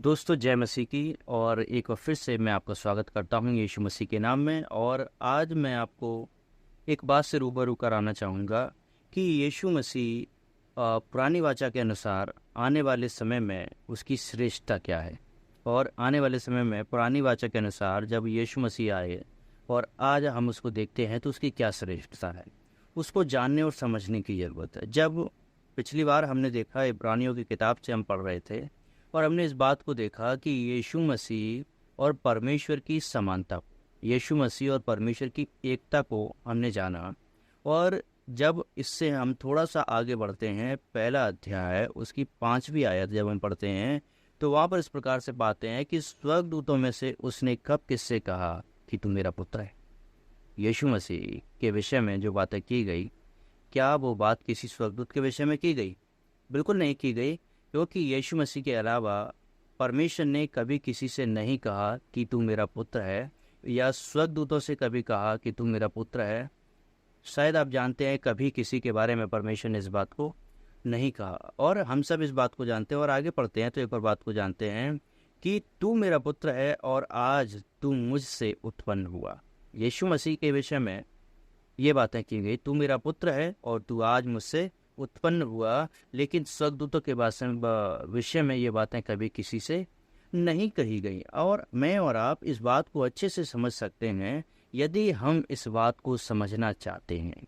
दोस्तों जय मसीह की। और एक बार फिर से मैं आपका स्वागत करता हूं यीशु मसीह के नाम में। और आज मैं आपको एक बात से रूबरू कराना चाहूँगा कि यीशु मसीह पुरानी वाचा के अनुसार आने वाले समय में उसकी श्रेष्ठता क्या है। और आने वाले समय में पुरानी वाचा के अनुसार जब यीशु मसीह आए और आज हम उसको देखते हैं तो उसकी क्या श्रेष्ठता है, उसको जानने और समझने की ज़रूरत है। जब पिछली बार हमने देखा, इब्रानियों की किताब से हम पढ़ रहे थे और हमने इस बात को देखा कि यीशु मसीह और परमेश्वर की समानता, यीशु मसीह और परमेश्वर की एकता को हमने जाना। और जब इससे हम थोड़ा सा आगे बढ़ते हैं, पहला अध्याय उसकी 5वीं आयत जब हम पढ़ते हैं तो वहाँ पर इस प्रकार से पाते हैं कि स्वर्गदूतों में से उसने कब किससे कहा कि तू मेरा पुत्र है। यीशु मसीह के विषय में जो बातें की गई, क्या वो बात किसी स्वर्गदूत के विषय में की गई? बिल्कुल नहीं की गई, क्योंकि यीशु मसीह के अलावा परमेश्वर ने कभी किसी से नहीं कहा कि तू मेरा पुत्र है, या स्वर्गदूतों से कभी कहा कि तू मेरा पुत्र है। शायद आप जानते हैं कभी किसी के बारे में परमेश्वर ने इस बात को नहीं कहा। और हम सब इस बात को जानते हैं और आगे पढ़ते हैं तो एक और बात को जानते हैं कि तू मेरा पुत्र है और आज तू मुझसे उत्पन्न हुआ। यीशु मसीह के विषय में ये बातें की गई, तू मेरा पुत्र है और तू आज मुझसे उत्पन्न हुआ। लेकिन स्वर्गदूतों के विषय में ये बातें कभी किसी से नहीं कही गई। और मैं और आप इस बात को अच्छे से समझ सकते हैं। यदि हम इस बात को समझना चाहते हैं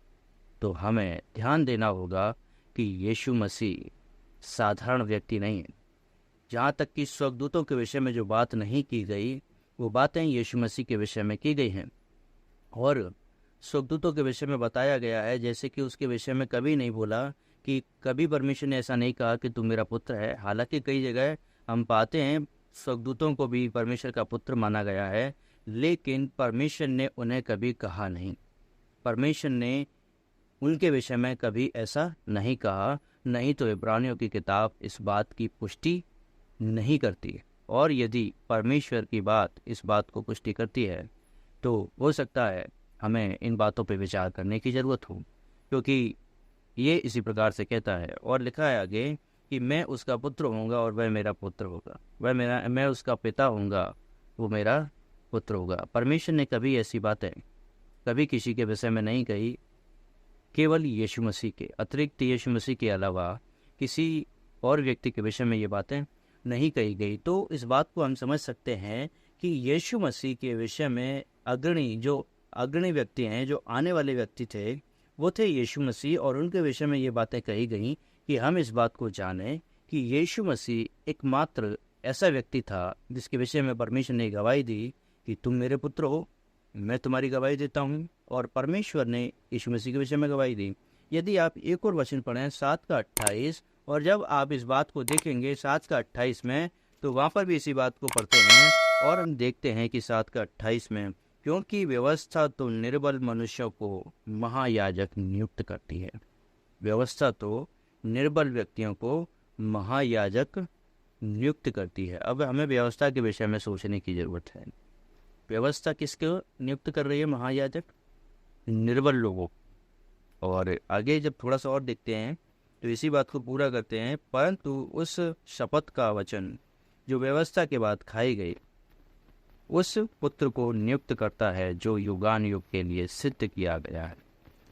तो हमें ध्यान देना होगा कि यीशु मसीह साधारण व्यक्ति नहीं है। जहाँ तक कि स्वर्गदूतों के विषय में जो बात नहीं की गई, वो बातें यीशु मसीह के विषय में की गई हैं। और स्वर्गदूतों के विषय में बताया गया है, जैसे कि उसके विषय में कभी नहीं बोला कि कभी परमेश्वर ने ऐसा नहीं कहा कि तू मेरा पुत्र है। हालांकि कई जगह हम पाते हैं स्वर्गदूतों को भी परमेश्वर का पुत्र माना गया है, लेकिन परमेश्वर ने उन्हें कभी कहा नहीं। परमेश्वर ने उनके विषय में कभी ऐसा नहीं कहा। नहीं तो इब्रानियों की किताब इस बात की पुष्टि नहीं करती है। और यदि परमेश्वर की बात इस बात को पुष्टि करती है तो हो सकता है हमें इन बातों पर विचार करने की ज़रूरत हो, क्योंकि ये इसी प्रकार से कहता है। और लिखा है आगे कि मैं उसका पुत्र होऊंगा और वह मेरा पुत्र होगा, मैं उसका पिता होऊंगा, वो मेरा पुत्र होगा। परमेश्वर ने कभी ऐसी बातें कभी किसी के विषय में नहीं कही। केवल यीशु मसीह के अतिरिक्त, यीशु मसीह के अलावा किसी और व्यक्ति के विषय में ये बातें नहीं कही गई। तो इस बात को हम समझ सकते हैं कि यीशु मसीह के विषय में अग्रणी व्यक्ति हैं, जो आने वाले व्यक्ति थे, वो थे यीशु मसीह। और उनके विषय में ये बातें कही गई कि हम इस बात को जानें कि यीशु मसीह एकमात्र ऐसा व्यक्ति था जिसके विषय में परमेश्वर ने गवाही दी कि तुम मेरे पुत्र हो, मैं तुम्हारी गवाही देता हूँ। और परमेश्वर ने यीशु मसीह के विषय में गवाही दी। यदि आप एक और वचन पढ़ें 7 का 28, और जब आप इस बात को देखेंगे 7 का 28 में, तो वहाँ पर भी इसी बात को पढ़ते हैं। और हम देखते हैं कि 7 का 28 में, क्योंकि व्यवस्था तो निर्बल मनुष्यों को महायाजक नियुक्त करती है। व्यवस्था तो निर्बल व्यक्तियों को महायाजक नियुक्त करती है। अब हमें व्यवस्था के विषय में सोचने की जरूरत है। व्यवस्था किसको नियुक्त कर रही है? महायाजक, निर्बल लोगों। और आगे जब थोड़ा सा और देखते हैं तो इसी बात को पूरा करते हैं, परंतु उस शपथ का वचन जो व्यवस्था के बाद खाई गई, उस पुत्र को नियुक्त करता है जो युगान युग के लिए सिद्ध किया गया है।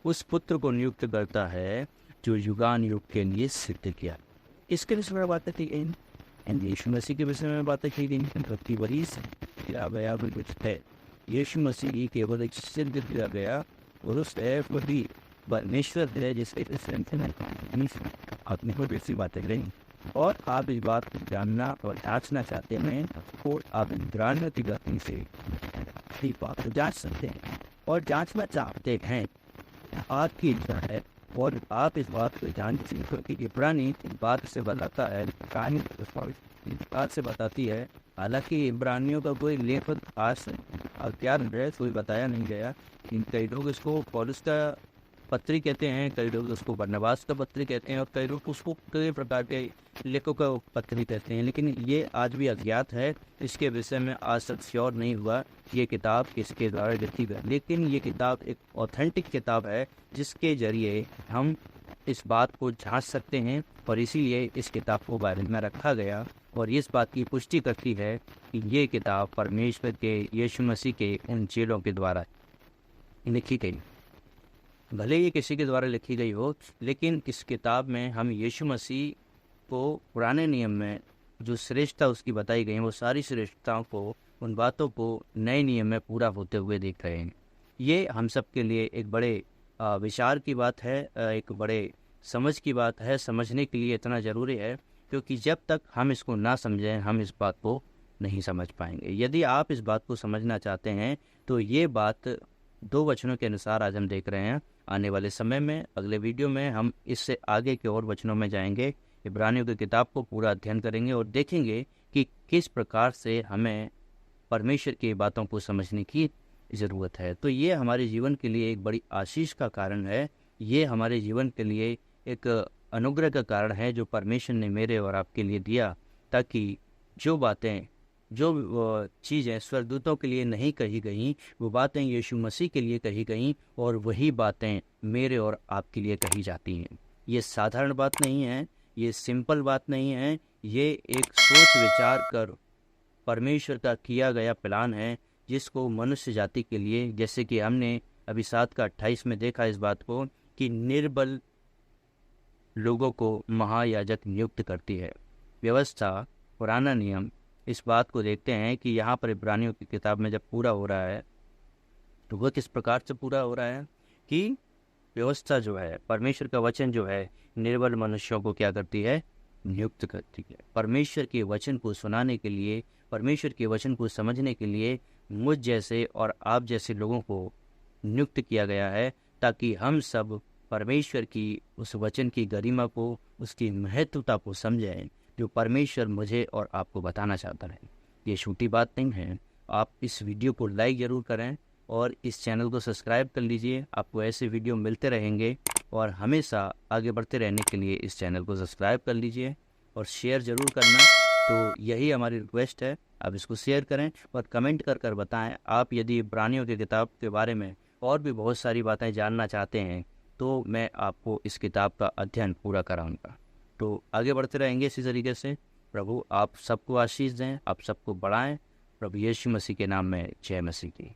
उस पुत्र को नियुक्त करता है जो युगान युग के लिए सिद्ध किया। इसके विषय में बातें की गई, यीशु मसीह के विषय में बातें की गई। वही किया गया कुछ है। यीशु मसीह केवल एक सिद्ध किया गया और उस वही परमेश्वर है जिसके अपने को ऐसी बातें करें। और आप इस बात को जानना और जांचना चाहते हैं तो आप ग्रान्य की गति से इस बात को जांच सकते हैं। और जांचना चाहते हैं, आपकी इच्छा है और आप इस बात को जानते हैं, क्योंकि इब्रानी इस बात से बताता है, कहानी इस बात से बताती है। हालांकि इब्रानियों का कोई लेखक खास क्या कोई बताया नहीं गया। कई लोग इसको पौलुस का पत्री कहते हैं, कई लोग उसको बरनबास का पत्री कहते हैं, और कई लोग उसको कई प्रकार के लेखकों का पत्री कहते हैं। लेकिन ये आज भी अज्ञात है, इसके विषय में आज तक श्योर नहीं हुआ ये किताब किसके द्वारा लिखी गई। लेकिन ये किताब एक ऑथेंटिक किताब है जिसके जरिए हम इस बात को जांच सकते हैं, और इसीलिए इस किताब को बाइबल में रखा गया। और इस बात की पुष्टि करती है कि ये किताब परमेश्वर के यीशु मसीह के उन चेलों के द्वारा लिखी गई। भले ही किसी के द्वारा लिखी गई हो, लेकिन इस किताब में हम यीशु मसीह को पुराने नियम में जो श्रेष्ठता उसकी बताई गई है, वो सारी श्रेष्ठताओं को, उन बातों को नए नियम में पूरा होते हुए देख रहे हैं। ये हम सब के लिए एक बड़े विचार की बात है, एक बड़े समझ की बात है। समझने के लिए इतना ज़रूरी है, क्योंकि जब तक हम इसको ना समझें हम इस बात को नहीं समझ पाएंगे। यदि आप इस बात को समझना चाहते हैं तो ये बात 2 वचनों के अनुसार आज हम देख रहे हैं। आने वाले समय में अगले वीडियो में हम इससे आगे के और वचनों में जाएंगे, इब्रानियों की किताब को पूरा अध्ययन करेंगे और देखेंगे कि किस प्रकार से हमें परमेश्वर की बातों को समझने की ज़रूरत है। तो ये हमारे जीवन के लिए एक बड़ी आशीष का कारण है। ये हमारे जीवन के लिए एक अनुग्रह का कारण है जो परमेश्वर ने मेरे और आपके लिए दिया, ताकि जो बातें, जो चीज़ें स्वर्गदूतों के लिए नहीं कही गई, वो बातें यीशु मसीह के लिए कही गई और वही बातें मेरे और आपके लिए कही जाती हैं। ये साधारण बात नहीं है, ये सिंपल बात नहीं है, ये एक सोच विचार कर परमेश्वर का किया गया प्लान है, जिसको मनुष्य जाति के लिए, जैसे कि हमने अभी 7 का 28 में देखा इस बात को, कि निर्बल लोगों को महायाजक नियुक्त करती है। व्यवस्था, पुराना नियम, इस बात को देखते हैं कि यहाँ पर इब्रानियों की किताब में जब पूरा हो रहा है तो वह किस प्रकार से पूरा हो रहा है कि व्यवस्था जो है, परमेश्वर का वचन जो है, निर्बल मनुष्यों को क्या करती है? नियुक्त करती है। परमेश्वर के वचन को सुनाने के लिए, परमेश्वर के वचन को समझने के लिए मुझ जैसे और आप जैसे लोगों को नियुक्त किया गया है, ताकि हम सब परमेश्वर की उस वचन की गरिमा को, उसकी महत्वता को समझें जो परमेश्वर मुझे और आपको बताना चाहता है। ये छोटी बात नहीं है। आप इस वीडियो को लाइक ज़रूर करें और इस चैनल को सब्सक्राइब कर लीजिए। आपको ऐसे वीडियो मिलते रहेंगे और हमेशा आगे बढ़ते रहने के लिए इस चैनल को सब्सक्राइब कर लीजिए और शेयर ज़रूर करना। तो यही हमारी रिक्वेस्ट है, आप इसको शेयर करें और कमेंट कर कर बताएं। आप यदि इब्रानियों की किताब के बारे में और भी बहुत सारी बातें जानना चाहते हैं तो मैं आपको इस किताब का अध्ययन पूरा कराऊंगा। तो आगे बढ़ते रहेंगे इसी तरीके से। प्रभु आप सबको आशीष दें, आप सबको बढ़ाएं। प्रभु यीशु मसीह के नाम में जय मसीह की।